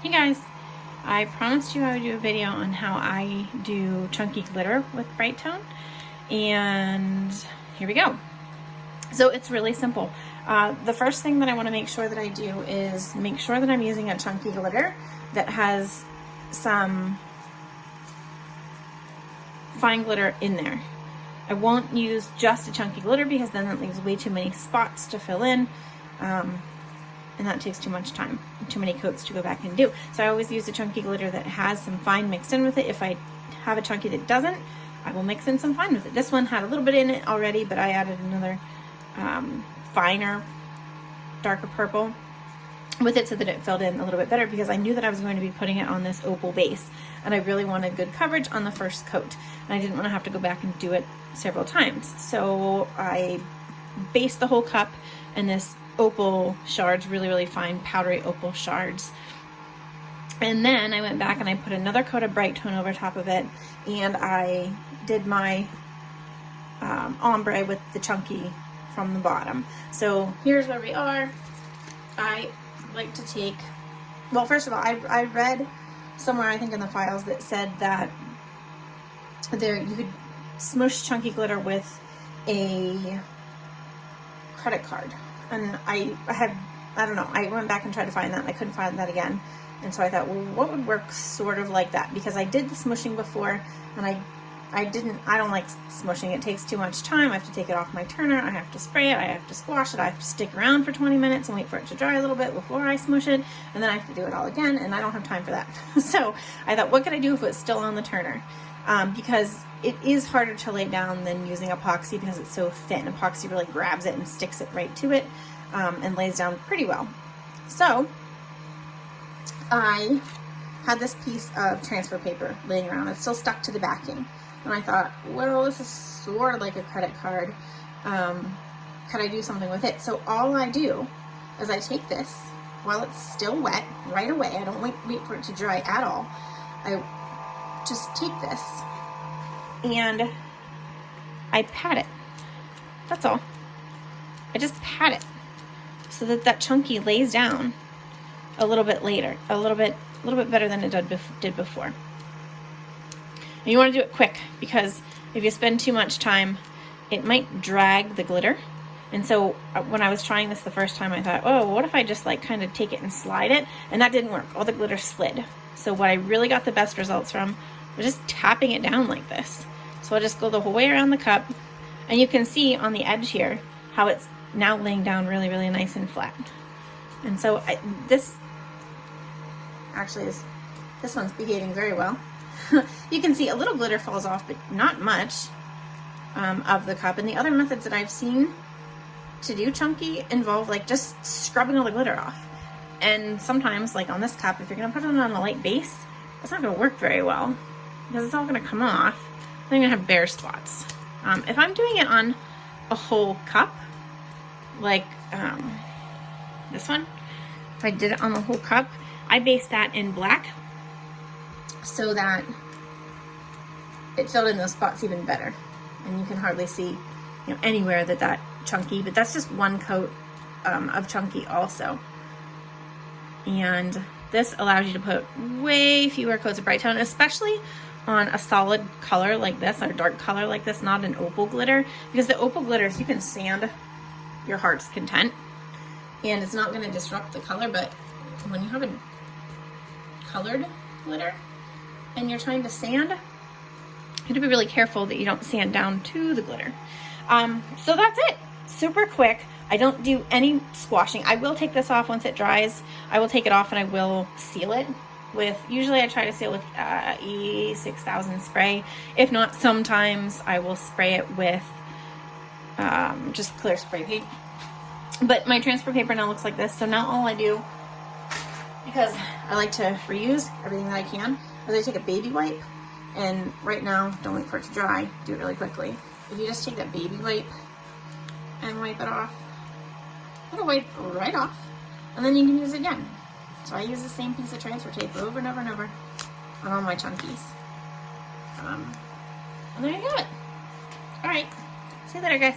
Hey guys, I promised you I would do a video on how I do chunky glitter with Brite Tone, and here we go. So it's really simple. The first thing that I want to make sure that I do is make sure that I'm using a chunky glitter that has some fine glitter in there. I won't use just a chunky glitter because then that leaves way too many spots to fill in. And that takes too much time, too many coats to go back and do. So I always use a chunky glitter that has some fine mixed in with it. If I have a chunky that doesn't, I will mix in some fine with it. This one had a little bit in it already, but I added another finer, darker purple with it so that it filled in a little bit better, because I knew that I was going to be putting it on this opal base and I really wanted good coverage on the first coat, and I didn't want to have to go back and do it several times. So I based the whole cup in this opal shards, really fine powdery opal shards, and then I went back and I put another coat of Brite Tone over top of it, and I did my ombre with the chunky from the bottom. So here's where we are. I like to take, well, first of all, I read somewhere, I think in the files, that said that there you could smush chunky glitter with a credit card. And I don't know, I went back and tried to find that and I couldn't find that again. And so I thought, well, what would work sort of like that? Because I did the smushing before, and I don't like smushing. It takes too much time. I have to take it off my turner. I have to spray it. I have to squash it. I have to stick around for 20 minutes and wait for it to dry a little bit before I smush it. And then I have to do it all again, and I don't have time for that. So I thought, what could I do if it's still on the turner? Because it is harder to lay down than using epoxy because it's so thin. Epoxy really grabs it and sticks it right to it, and lays down pretty well. So I had this piece of transfer paper laying around. It's still stuck to the backing. And I thought, well, this is sort of like a credit card. Could I do something with it? So all I do is I take this while it's still wet right away. I don't wait for it to dry at all. I just take this and I pat it. That's all. I just pat it so that that chunky lays down a little bit later, a little bit better than it did before. And you want to do it quick, because if you spend too much time, it might drag the glitter. And so when I was trying this the first time, I thought, oh, what if I just like kind of take it and slide it? And that didn't work. All the glitter slid. So what I really got the best results from was just tapping it down like this. So I'll just go the whole way around the cup, and you can see on the edge here how it's now laying down really nice and flat. And so this one's behaving very well. You can see a little glitter falls off, but not much of the cup. And the other methods that I've seen to do chunky involve like just scrubbing all the glitter off. And sometimes, like on this cup, if you're going to put it on a light base, it's not going to work very well because it's all going to come off. Then you're going to have bare spots. If I'm doing it on a whole cup, like this one, if I did it on the whole cup, I base that in black so that it filled in those spots even better. And you can hardly see, anywhere that chunky, but that's just one coat of chunky also. And this allows you to put way fewer coats of Brite Tone, especially on a solid color like this, or a dark color like this, not an opal glitter, because the opal glitters, you can sand your heart's content and it's not going to disrupt the color. But when you have a colored glitter and you're trying to sand, you have to be really careful that you don't sand down to the glitter. So that's it. Super quick. I don't do any squashing. I will take this off once it dries. I will take it off and I will seal it with, usually I try to seal with E6000 spray. If not, sometimes I will spray it with just clear spray paint. But my transfer paper now looks like this. So now all I do, because I like to reuse everything that I can, is I take a baby wipe, and right now, don't wait for it to dry, do it really quickly. If you just take that baby wipe and wipe it off, it'll wipe right off, and then you can use it again. So I use the same piece of transfer tape over and over and over on all my chunkies. And there you have it. All right, see you later, guys.